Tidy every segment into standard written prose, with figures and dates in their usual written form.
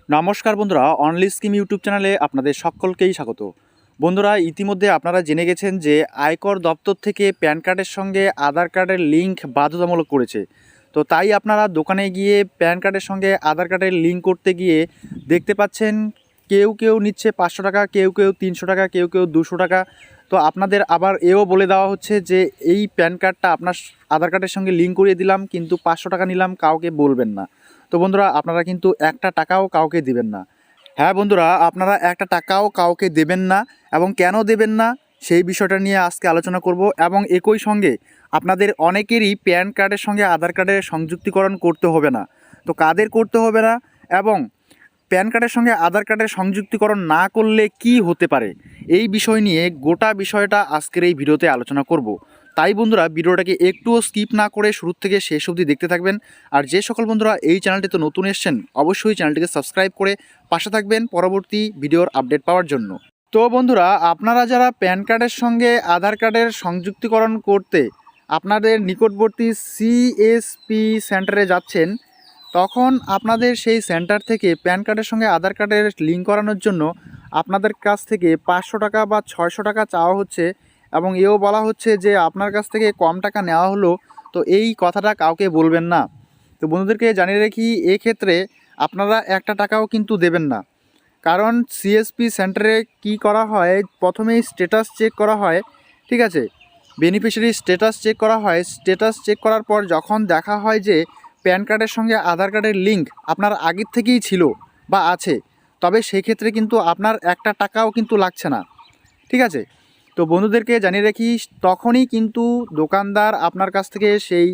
নমস্কার বন্ধুরা, only scheme YouTube চ্যানেলে আপনাদের সকলকেই স্বাগত। বন্ধুরা, ইতিমধ্যে আপনারা জেনে গেছেন যে আয়কর দপ্তর থেকে প্যান কার্ডের সঙ্গে আধার কার্ডের লিঙ্ক বাধ্যতামূলক করেছে। তো তাই আপনারা দোকানে গিয়ে প্যান কার্ডের সঙ্গে আধার কার্ডের লিঙ্ক করতে গিয়ে দেখতে পাচ্ছেন কেউ কেউ নিচ্ছে 500 টাকা, কেউ কেউ 300 টাকা, কেউ কেউ 200 টাকা। তো আপনাদের আবার এও বলে দেওয়া হচ্ছে যে এই প্যান কার্ডটা আপনার আধার কার্ডের সঙ্গে লিঙ্ক করিয়ে দিলাম, কিন্তু 500 টাকা নিলাম, কাউকে বলবেন না। তো বন্ধুরা, আপনারা কিন্তু একটা টাকাও কাউকে দিবেন না। হ্যাঁ বন্ধুরা, আপনারা একটা টাকাও কাউকে দেবেন না, এবং কেন দেবেন না সেই বিষয়টা নিয়ে আজকে আলোচনা করব। এবং একই সঙ্গে আপনাদের অনেকেরই প্যান কার্ডের সঙ্গে আধার কার্ডের সংযুক্তিকরণ করতে হবে না। তো কাদের করতে হবে না, এবং প্যান কার্ডের সঙ্গে আধার কার্ডের সংযুক্তিকরণ না করলে কি হতে পারে, এই বিষয় নিয়ে গোটা বিষয়টা আজকের এই ভিডিওতে আলোচনা করব। তাই বন্ধুরা, ভিডিওটাকে একটুও স্কিপ না করে শুরু থেকে শেষ অবধি দেখতে থাকবেন। আর যে সকল বন্ধুরা এই চ্যানেলটিতে নতুন এসেছেন, অবশ্যই চ্যানেলটিকে সাবস্ক্রাইব করে পাশে থাকবেন পরবর্তী ভিডিওর আপডেট পাওয়ার জন্য। তো বন্ধুরা, আপনারা যারা প্যান কার্ডের সঙ্গে আধার কার্ডের সংযুক্তিকরণ করতে আপনাদের নিকটবর্তী সিএসপি সেন্টারে যাচ্ছেন, তখন আপনাদের সেই সেন্টার থেকে প্যান কার্ডের সঙ্গে আধার কার্ডের লিঙ্ক করানোর জন্য আপনাদের কাছ থেকে 500 টাকা বা 600 টাকা চাওয়া হচ্ছে, এবং এও বলা হচ্ছে যে আপনার কাছ থেকে কম টাকা নেওয়া হলো। তো এই কথাটা কাউকে বলবেন না। তো বন্ধুদেরকে জানিয়ে রাখি, এক্ষেত্রে আপনারা একটা টাকাও কিন্তু দেবেন না। কারণ সিএসপি সেন্টারে কি করা হয়, প্রথমেই স্ট্যাটাস চেক করা হয়, ঠিক আছে? বেনিফিশিয়ারি স্ট্যাটাস চেক করা হয়। স্ট্যাটাস চেক করার পর যখন দেখা হয় যে প্যান কার্ডের সঙ্গে আধার কার্ডের লিঙ্ক আপনার আগের থেকেই ছিল বা আছে, তবে সেই ক্ষেত্রে কিন্তু আপনার একটা টাকাও কিন্তু লাগছে না, ঠিক আছে? তো বন্ধুদেরকে জানিয়ে রাখি, তখনই কিন্তু দোকানদার আপনার কাছ থেকে সেই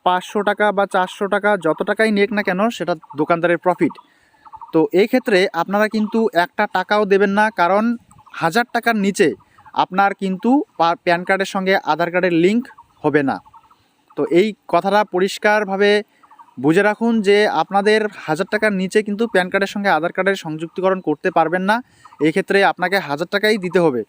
500 টাকা বা 400 টাকা যত টাকাই নেক না কেন, সেটা দোকানদারের প্রফিট। তো এই ক্ষেত্রে আপনারা কিন্তু একটা টাকাও দেবেন না, কারণ 1000 টাকার নিচে আপনার কিন্তু প্যান কার্ডের সঙ্গে আধার কার্ডের লিঙ্ক হবে না। তো এই কথাটা পরিষ্কারভাবে বুঝে রাখুন যে আপনাদের 1000 টাকার নিচে কিন্তু প্যান কার্ডের সঙ্গে আধার কার্ডের সংযুক্তিকরণ করতে পারবেন না। এই ক্ষেত্রে আপনাকে 1000 টাকাই দিতে হবে।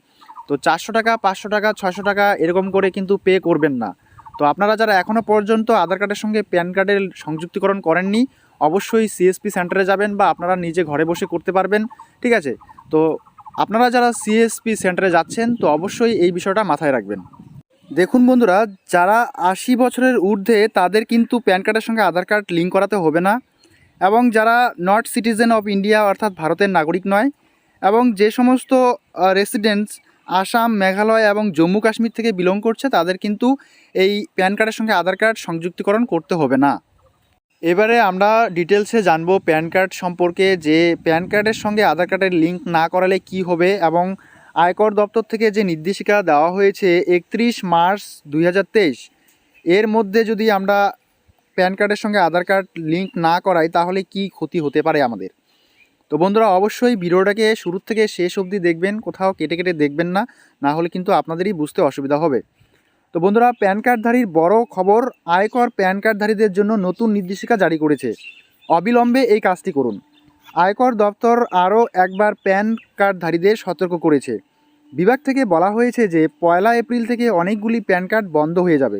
তো 400 টাকা, 500 টাকা, 600 টাকা এরকম করে কিন্তু পে করবেন না। তো আপনারা যারা এখনও পর্যন্ত আধার কার্ডের সঙ্গে প্যান কার্ডের সংযুক্তিকরণ করেননি, অবশ্যই সিএসপি সেন্টারে যাবেন, বা আপনারা নিজে ঘরে বসে করতে পারবেন, ঠিক আছে? তো আপনারা যারা সিএসপি সেন্টারে যাচ্ছেন, তো অবশ্যই এই বিষয়টা মাথায় রাখবেন। দেখুন বন্ধুরা, যারা 80 বছরের ঊর্ধ্বে তাদের কিন্তু প্যান কার্ডের সঙ্গে আধার কার্ড লিঙ্ক করাতে হবে না, এবং যারা নট সিটিজেন অফ ইন্ডিয়া অর্থাৎ ভারতের নাগরিক নয়, এবং যে সমস্ত রেসিডেন্টস আসাম, মেঘালয় এবং জম্মু কাশ্মীর থেকে বিলং করছে, তাদের কিন্তু এই প্যান কার্ডের সঙ্গে আধার কার্ড সংযুক্তিকরণ করতে হবে না। এবারে আমরা ডিটেলসে জানবো প্যান কার্ড সম্পর্কে, যে প্যান কার্ডের সঙ্গে আধার কার্ডের লিঙ্ক না করালে কি হবে, এবং আয়কর দপ্তর থেকে যে নির্দেশিকা দেওয়া হয়েছে 31 মার্চ 2023, এর মধ্যে যদি আমরা প্যান কার্ডের সঙ্গে আধার কার্ড লিঙ্ক না করাই, তাহলে কি ক্ষতি হতে পারে আমাদের। তো বন্ধুরা, অবশ্যই ভিডিওটাকে শুরু থেকে শেষ অবধি দেখবেন, কোথাও কেটে কেটে দেখবেন না, না হলে কিন্তু আপনাদেরই বুঝতে অসুবিধা হবে। তো বন্ধুরা, প্যান কার্ডধারীর বড় খবর, আয়কর প্যান কার্ডধারীদের জন্য নতুন নির্দেশিকা জারি করেছে। অবিলম্বে এই কাজটি করুন। আয়কর দপ্তর আরও একবার প্যান কার্ডধারীদের সতর্ক করেছে। বিভাগ থেকে বলা হয়েছে যে 1 এপ্রিল থেকে অনেকগুলি প্যান কার্ড বন্ধ হয়ে যাবে,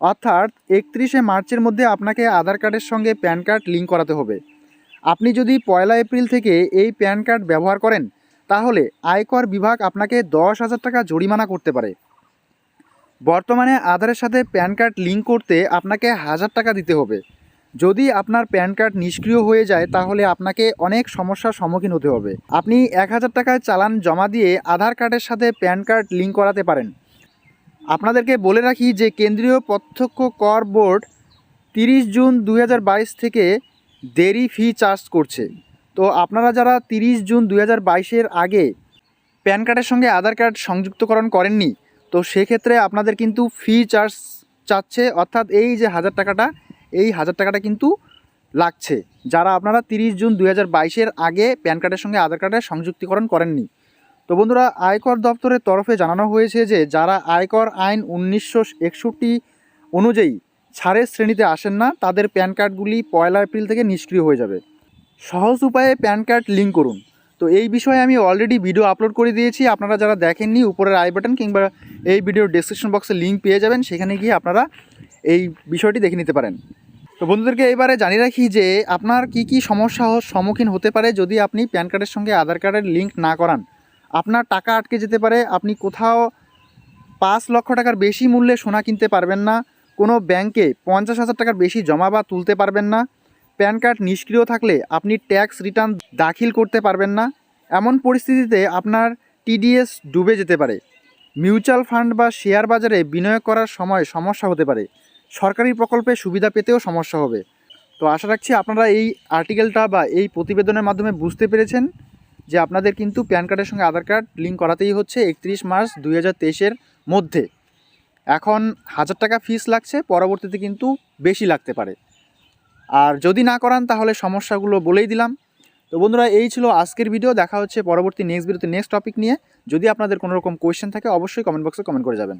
অর্থাৎ 31 মার্চের মধ্যে আপনাকে আধার কার্ডের সঙ্গে প্যান কার্ড লিঙ্ক করাতে হবে। আপনি যদি 1 এপ্রিল থেকে এই প্যান কার্ড ব্যবহার করেন, তাহলে আয়কর বিভাগ আপনাকে 10,000 টাকা জরিমানা করতে পারে। বর্তমানে আধারের সাথে প্যান কার্ড লিঙ্ক করতে আপনাকে 1000 টাকা দিতে হবে। যদি আপনার প্যান কার্ড নিষ্ক্রিয় হয়ে যায়, তাহলে আপনাকে অনেক সমস্যার সম্মুখীন হতে হবে। আপনি 1000 টাকায় চালান জমা দিয়ে আধার কার্ডের সাথে প্যান কার্ড লিঙ্ক করাতে পারেন। আপনাদেরকে বলে রাখি যে কেন্দ্রীয় প্রত্যক্ষ কর বোর্ড 30 জুন 2022 থেকে দেরি ফি চার্জ করছে। তো আপনারা যারা 30 জুন 2022-এর আগে প্যান কার্ডের সঙ্গে আধার কার্ড সংযুক্তকরণ করেননি, তো সেক্ষেত্রে আপনাদের কিন্তু ফি চার্জ চাচ্ছে, অর্থাৎ এই যে 1000 টাকাটা, এই 1000 টাকাটা কিন্তু লাগছে, যারা আপনারা 30 জুন 2022-এর আগে প্যান কার্ডের সঙ্গে আধার কার্ডের সংযুক্তিকরণ করেননি। তো বন্ধুরা, আয়কর দপ্তরের তরফে জানানো হয়েছে যে যারা আয়কর আইন 1961 অনুযায়ী ছাড়ের শ্রেণীতে আসেন না, তাদের প্যান কার্ডগুলি 1 এপ্রিল থেকে নিষ্ক্রিয় হয়ে যাবে। সহজ উপায়ে প্যান কার্ড লিঙ্ক করুন। তো এই বিষয়ে আমি অলরেডি ভিডিও আপলোড করে দিয়েছি। আপনারা যারা দেখেননি, উপরের আই বাটন কিংবা এই ভিডিওর ডেসক্রিপশন বক্সে লিঙ্ক পেয়ে যাবেন, সেখানে গিয়ে আপনারা এই বিষয়টি দেখে নিতে পারেন। তো বন্ধুদেরকে এবারে জানিয়ে রাখি যে আপনার কি কি সমস্যা সম্মুখীন হতে পারে যদি আপনি প্যান কার্ডের সঙ্গে আধার কার্ডের লিঙ্ক না করান। আপনার টাকা আটকে যেতে পারে, আপনি কোথাও 5 লক্ষ টাকার বেশি মূল্যে সোনা কিনতে পারবেন না, কোনো ব্যাংকে 50,000 টাকার বেশি জমা বা তুলতে পারবেন না, প্যান কার্ড নিষ্ক্রিয় থাকলে আপনি ট্যাক্স রিটার্ন দাখিল করতে পারবেন না। এমন পরিস্থিতিতে আপনার টিডিএস ডুবে যেতে পারে। মিউচুয়াল ফান্ড বা শেয়ার বাজারে বিনিয়োগ করার সময় সমস্যা হতে পারে। সরকারি প্রকল্পে সুবিধা পেতেও সমস্যা হবে। তো আশা রাখছি আপনারা এই আর্টিকেলটা বা এই প্রতিবেদনের মাধ্যমে বুঝতে পেরেছেন যে আপনাদের কিন্তু প্যান কার্ডের সঙ্গে আধার কার্ড লিঙ্ক করাতেই হচ্ছে 31 মার্চ 2023-এর মধ্যে। এখন 1000 টাকা ফিস লাগছে, পরবর্তীতে কিন্তু বেশি লাগতে পারে। আর যদি না করান তাহলে সমস্যাগুলো বলেই দিলাম। তো বন্ধুরা, এই ছিল আজকের ভিডিও। দেখা হচ্ছে পরবর্তী নেক্সট ভিডিওতে নেক্সট টপিক নিয়ে। যদি আপনাদের কোনো রকম কোয়েশ্চেন থাকে অবশ্যই কমেন্ট বক্সে কমেন্ট করে যাবেন।